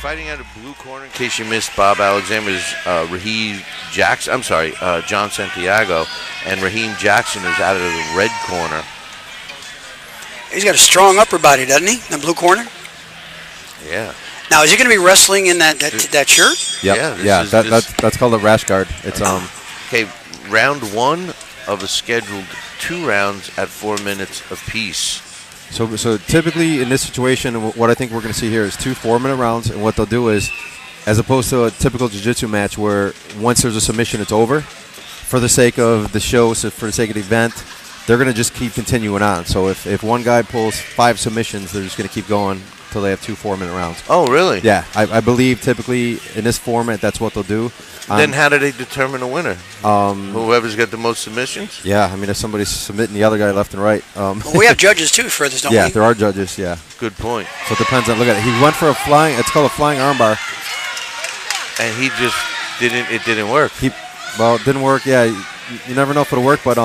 Fighting out of blue corner, in case you missed Bob Alexander's Raheem Jackson. I'm sorry, John Santiago, and Raheem Jackson is out of the red corner. He's got a strong upper body, doesn't he? In the blue corner. Yeah. Now, is he going to be wrestling in that shirt? Yep. Yeah. That's called a rash guard. It's Okay, round one of a scheduled 2 rounds at 4 minutes apiece. So typically in this situation, what I think we're going to see here is 2 4-minute rounds, and what they'll do is, as opposed to a typical jiu-jitsu match where once there's a submission, it's over. For the sake of the show, so for the sake of the event, they're going to just keep continuing on. So if one guy pulls 5 submissions, they're just going to keep going until they have 2 4-minute rounds. Oh, really? Yeah, I believe typically in this format, that's what they'll do. Then how do they determine a winner? Whoever's got the most submissions? Yeah, I mean, if somebody's submitting the other guy left and right. Well, we have judges, too, for this, don't we? Yeah, there are judges, yeah. Good point. So it depends on, look at it. He went for a flying, it's called a flying armbar. And he just it didn't work. Well, it didn't work, yeah. You never know if it'll work, but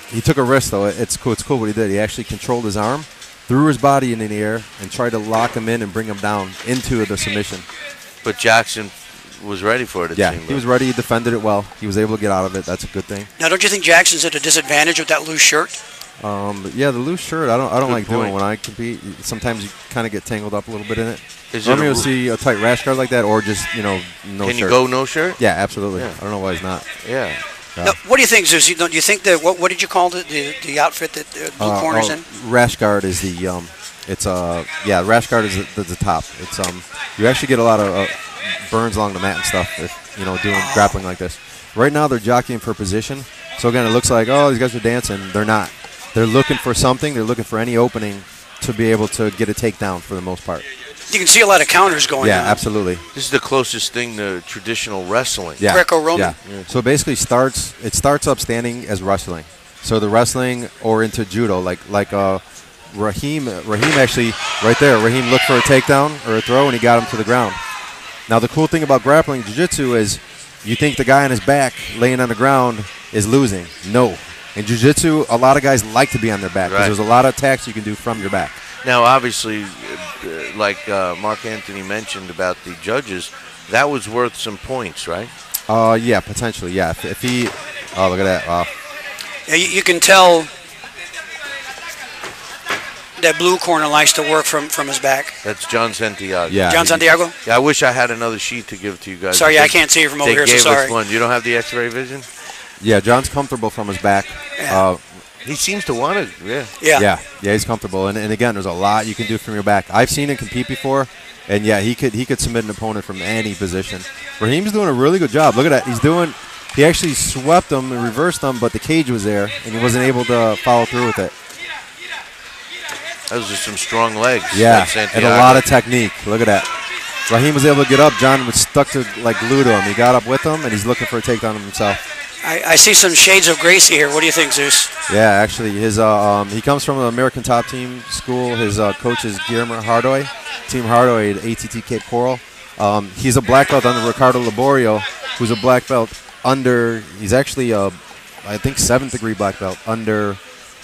he took a risk, though. It's cool what he did. He actually controlled his arm, threw his body in the air, and tried to lock him in and bring him down into the submission. But Jackson was ready for it, yeah, he was ready. He defended it well. He was able to get out of it. That's a good thing. Now, don't you think Jackson's at a disadvantage with that loose shirt? Yeah, the loose shirt, I don't like doing when I compete. Sometimes you kind of get tangled up a little bit in it. Normally you'll see a tight rash guard like that, or just, no shirt. Can you go no shirt? Yeah, absolutely. Yeah. I don't know why he's not. Yeah. Now, what do you think, Zeus? Do you think that what did you call the outfit that blue corner's in? Rash guard is the rash guard is the top. It's you actually get a lot of burns along the mat and stuff if doing grappling like this. Right now they're jockeying for position. So again, it looks like, oh, these guys are dancing. They're not. They're looking for something. They're looking for any opening to be able to get a takedown for the most part. You can see a lot of counters going on. Yeah, absolutely. This is the closest thing to traditional wrestling. Yeah. Greco-Roman. Yeah. So basically it starts up standing as wrestling. So the wrestling or into judo, like Raheem actually, right there, Raheem looked for a takedown or a throw and he got him to the ground. Now the cool thing about grappling jiu-jitsu is you think the guy on his back laying on the ground is losing. No. In jiu-jitsu, a lot of guys like to be on their back because there's a lot of attacks you can do from your back. Now, obviously, like Mark Anthony mentioned about the judges, that was worth some points, right? Yeah, potentially, yeah. If he, oh, look at that. Wow. Yeah, you can tell that blue corner likes to work from his back. That's John Santiago. Yeah. John Santiago? Yeah, I wish I had another sheet to give to you guys. Sorry, I can't see it from over here, so sorry. One. You don't have the X-ray vision? Yeah, John's comfortable from his back. Yeah. He seems to want it, Yeah, he's comfortable. And again, there's a lot you can do from your back. I've seen him compete before, and yeah, he could submit an opponent from any position. Raheem's doing a really good job. Look at that. He actually swept him and reversed him, but the cage was there, and he wasn't able to follow through with it. Those are some strong legs. Yeah, and a lot of technique. Look at that. Raheem was able to get up. John was stuck to like glue to him. He got up with him, and he's looking for a takedown of himself. I see some shades of Gracie here. What do you think, Zeus? Yeah, actually, his he comes from an American Top Team school. His coach is Guillermo Hardoy, Team Hardoy at ATT Cape Coral. He's a black belt under Ricardo Laborio, who's a black belt under. He's actually I think 7th degree black belt under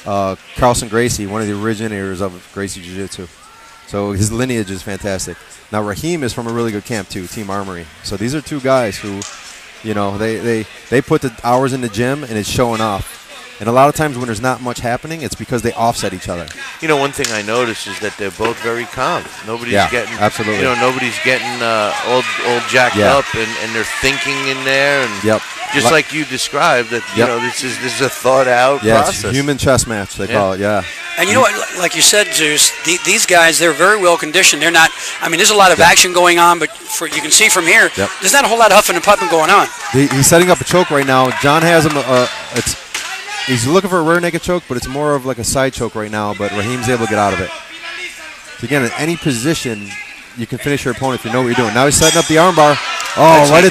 Carlson Gracie, one of the originators of Gracie Jiu-Jitsu. So his lineage is fantastic. Now Raheem is from a really good camp too, Team Armory. So these are 2 guys who, they put the hours in the gym and it's showing off. And a lot of times when there's not much happening, it's because they offset each other. One thing I noticed is that they're both very calm. Nobody's getting, absolutely. Nobody's getting all jacked up, and they're thinking in there, and just like you described, that this is a thought out process. It's a human chess match they call it. Yeah. And you know what? Like you said, Zeus, these guys, they're very well conditioned. They're not. I mean, there's a lot of action going on, but you can see from here, there's not a whole lot of huffing and puffing going on. He's setting up a choke right now. John has him. He's looking for a rear naked choke, but it's more of like a side choke right now, but Raheem's able to get out of it. So again, in any position, you can finish your opponent if you know what you're doing. Now he's setting up the armbar. Oh, right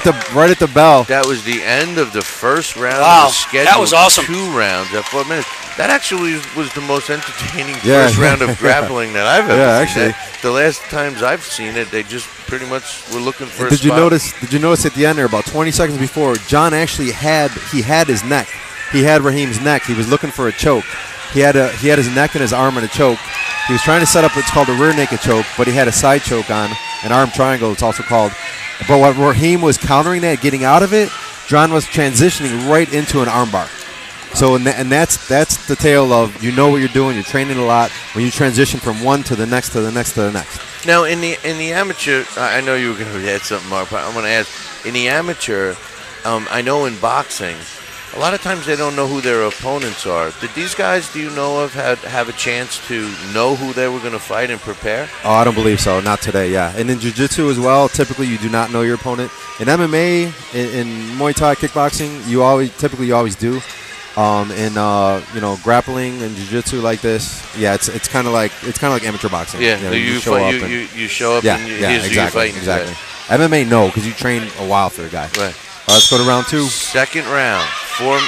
at the bell. That was the end of the first round of the schedule. That was awesome. 2 rounds at 4 minutes. That actually was the most entertaining first round of grappling that I've ever seen. Actually. The last times I've seen it, they just pretty much were looking for a spot. Did you notice at the end there, about 20 seconds before, John actually had his neck. He had Raheem's neck. He was looking for a choke. He had his neck and his arm in a choke. He was trying to set up what's called a rear naked choke, but he had a side choke on. an arm triangle, it's also called. But what Raheem was countering that, getting out of it, John was transitioning right into an armbar. So and that's the tale of you know what you're doing. You're training a lot when you transition from one to the next to the next to the next. Now in the amateur, I know you were going to add something, Mark. But I'm going to ask in the amateur. I know in boxing, a lot of times they don't know who their opponents are. Did these guys, do you know of, have a chance to know who they were going to fight and prepare? Oh, I don't believe so. Not today, yeah. And in jiu-jitsu as well, typically you do not know your opponent. In MMA, in Muay Thai, kickboxing, you always do. Grappling and jiu-jitsu like this, yeah, it's kind of like amateur boxing. Yeah, you show up yeah, and exactly, you're fighting. Exactly. MMA, no, because you train a while for the guy. Right. Let's go to round 2. Second round,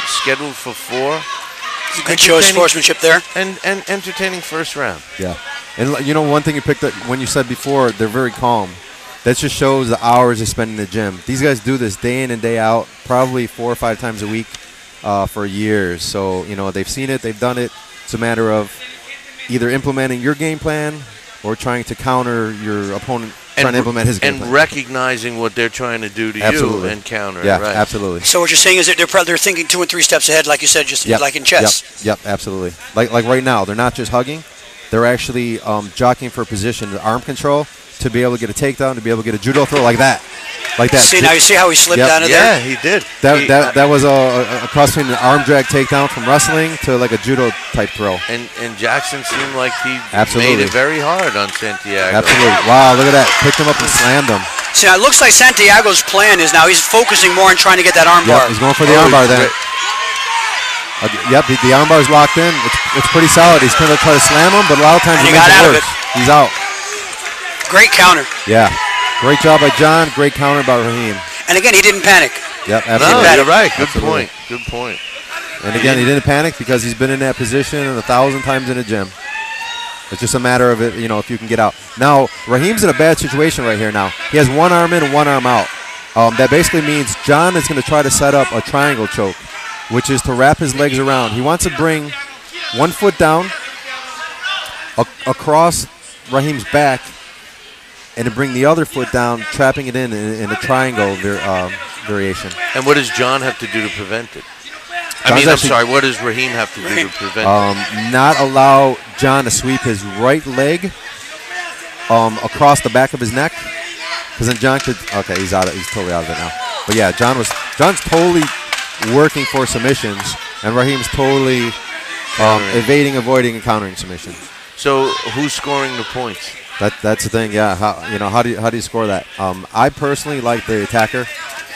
scheduled for 4. Good show of sportsmanship there. And entertaining first round. Yeah. And one thing you picked up when you said before, they're very calm. That just shows the hours they spend in the gym. These guys do this day in and day out, probably 4 or 5 times a week for years. So, they've seen it, they've done it. It's a matter of either implementing your game plan or trying to counter your opponent trying to implement his game plan. And recognizing what they're trying to do to you and counter it, right? Absolutely. So what you're saying is that they're thinking 2 and 3 steps ahead, like you said, just like in chess. Yep, absolutely. Like right now, they're not just hugging. They're actually jockeying for position, the arm control, to be able to get a takedown, to be able to get a judo throw like that. See, now you see how he slipped out of there? Yeah, he did. That was a cross between an arm drag takedown from wrestling to like a judo type throw. And Jackson seemed like he made it very hard on Santiago. Absolutely. Wow, look at that. Picked him up and slammed him. See, now it looks like Santiago's plan is now he's focusing more on trying to get that arm bar. He's going for the arm bar then. The arm bar's locked in. It's pretty solid. He's going to try to slam him, but a lot of times he got out of it. He's out. Great counter. Yeah. Great job by John. Great counter by Raheem. And again, he didn't panic. Yep, absolutely. No, you're right. Good point. Good point. And again, he didn't panic because he's been in that position 1,000 times in a gym. It's just a matter of it, if you can get out. Now, Raheem's in a bad situation right here now. He has one arm in and one arm out. That basically means John is going to try to set up a triangle choke, which is to wrap his legs around. He wants to bring one foot down across Raheem's back and to bring the other foot down, trapping it in a triangle variation. And what does John have to do to prevent it? What does Raheem have to do to prevent it? Not allow John to sweep his right leg across the back of his neck, because then John could. Okay, he's totally out of it now. But yeah, John's totally working for submissions, and Raheem's totally evading, avoiding, and countering submissions. So who's scoring the points? That's the thing, yeah. How do you score that? I personally like the attacker,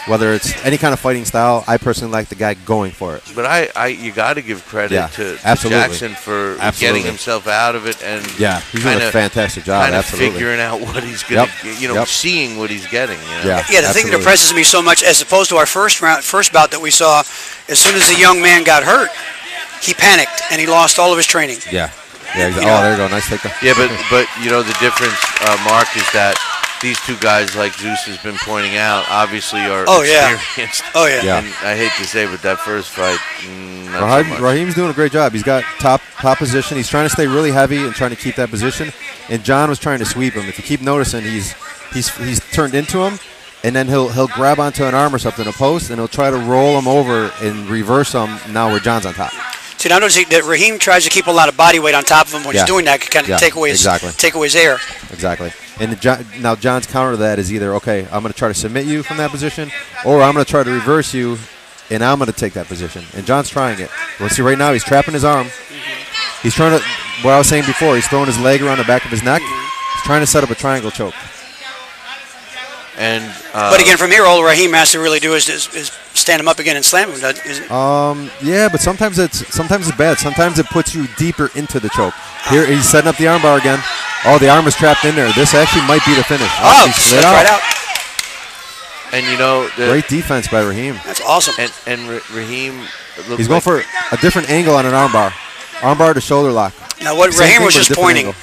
whether it's any kind of fighting style. I personally like the guy going for it. But you got to give credit to Jackson for getting himself out of it and he's doing a fantastic job. Kind of figuring out what he's going to, seeing what he's getting. The thing that impresses me so much, as opposed to our first bout that we saw, as soon as the young man got hurt, he panicked and he lost all of his training. Yeah. Yeah, there you go. Nice takedown. Yeah, but the difference, Mark, is that these two guys, like Zeus has been pointing out, obviously are experienced. Oh, yeah. And I hate to say, but that first fight, not so much. Raheem's doing a great job. He's got top position. He's trying to stay really heavy and trying to keep that position. And John was trying to sweep him. If you keep noticing, he's turned into him, and then he'll grab onto an arm or something, a post, and he'll try to roll him over and reverse him now where John's on top. See, now notice that Raheem tries to keep a lot of body weight on top of him when he's doing that, kind of take away his air. Exactly. And now John's counter to that is either, okay, I'm going to try to submit you from that position, or I'm going to try to reverse you, and I'm going to take that position. And John's trying it. Well, see, right now he's trapping his arm. He's trying to, what I was saying before, he's throwing his leg around the back of his neck. He's trying to set up a triangle choke. But again, from here, all Raheem has to really do is stand him up again and slam him. Yeah, but sometimes it's bad. Sometimes it puts you deeper into the choke. Here he's setting up the arm bar again. Oh, the arm is trapped in there. This actually might be the finish. Oh, he slid out. Right out. And great defense by Raheem. That's awesome. And Raheem, he's going for a different angle on an arm bar. Arm bar to shoulder lock. Now what Raheem was just pointing. Angle.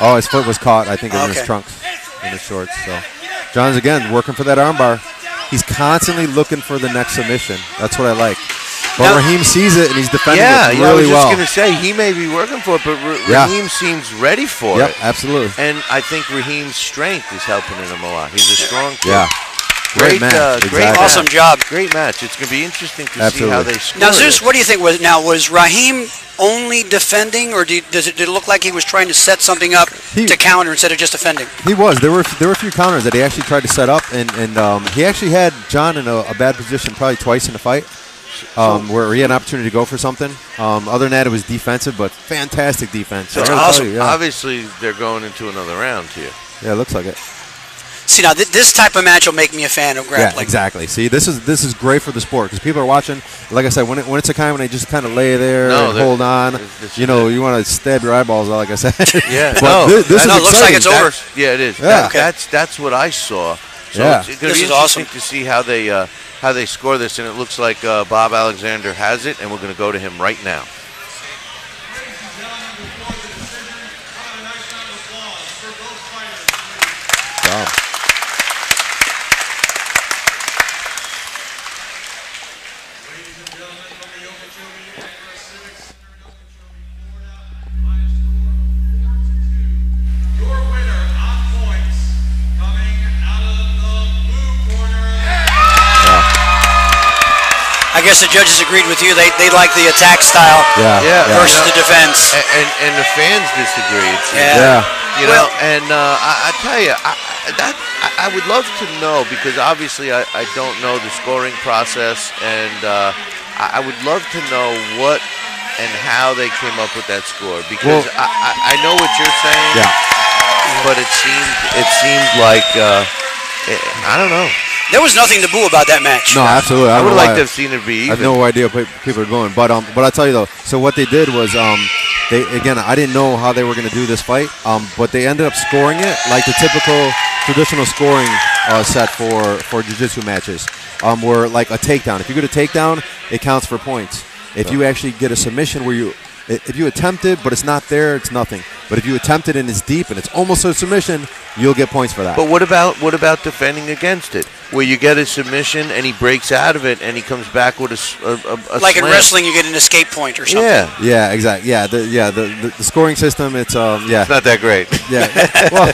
Oh, his foot was caught. I think in his trunks. In his shorts. So John's again working for that armbar. He's constantly looking for the next submission. That's what I like. But Raheem sees it and he's defending it really I was just well. going to say he may be working for it, but Raheem seems ready for it. Absolutely. And I think Raheem's strength is helping him a lot. He's a strong kid. Yeah. Great match. Great, awesome job. Great match. It's going to be interesting to see how they score. Now, Zeus, what do you think? Was Raheem only defending, or did it look like he was trying to set something up to counter instead of just defending? He was. There were a few counters that he actually tried to set up, and he actually had John in a bad position probably twice in the fight, where he had an opportunity to go for something. Other than that, it was defensive, but fantastic defense. That's awesome. Obviously, they're going into another round here. Yeah, it looks like it. See, now this type of match will make me a fan of grappling. Yeah, exactly. See, this is great for the sport because people are watching. Like I said, when it's a kind when they just kind of lay there and hold on, you want to stab your eyeballs out. Like I said. Yeah. This is it looks like it's over. Yeah, it is. Yeah. That's what I saw. So yeah. It's going to be interesting to see how they score this, and it looks like Bob Alexander has it, and we're going to go to him right now. Wow. I guess the judges agreed with you. They like the attack style versus the defense. And the fans disagree. I tell you, I would love to know, because obviously I don't know the scoring process, and I would love to know what and how they came up with that score, because I know what you're saying, but it seemed like I don't know. There was nothing to boo about that match. No, absolutely. I would like to have seen it be even. I have no idea what people are going. But I'll tell you, though, so what they did was, I didn't know how they were going to do this fight, but they ended up scoring it like the typical traditional scoring set for jiu-jitsu matches, where like a takedown. If you get a takedown, it counts for points. If you actually get a submission if you attempt it, but it's not there, it's nothing. But if you attempt it and it's deep and it's almost a submission, you'll get points for that. But what about defending against it, where you get a submission and he breaks out of it and he comes back with a like slam. In wrestling, you get an escape point or something. Yeah, exactly. Yeah, the scoring system. It's It's not that great. Yeah. Well,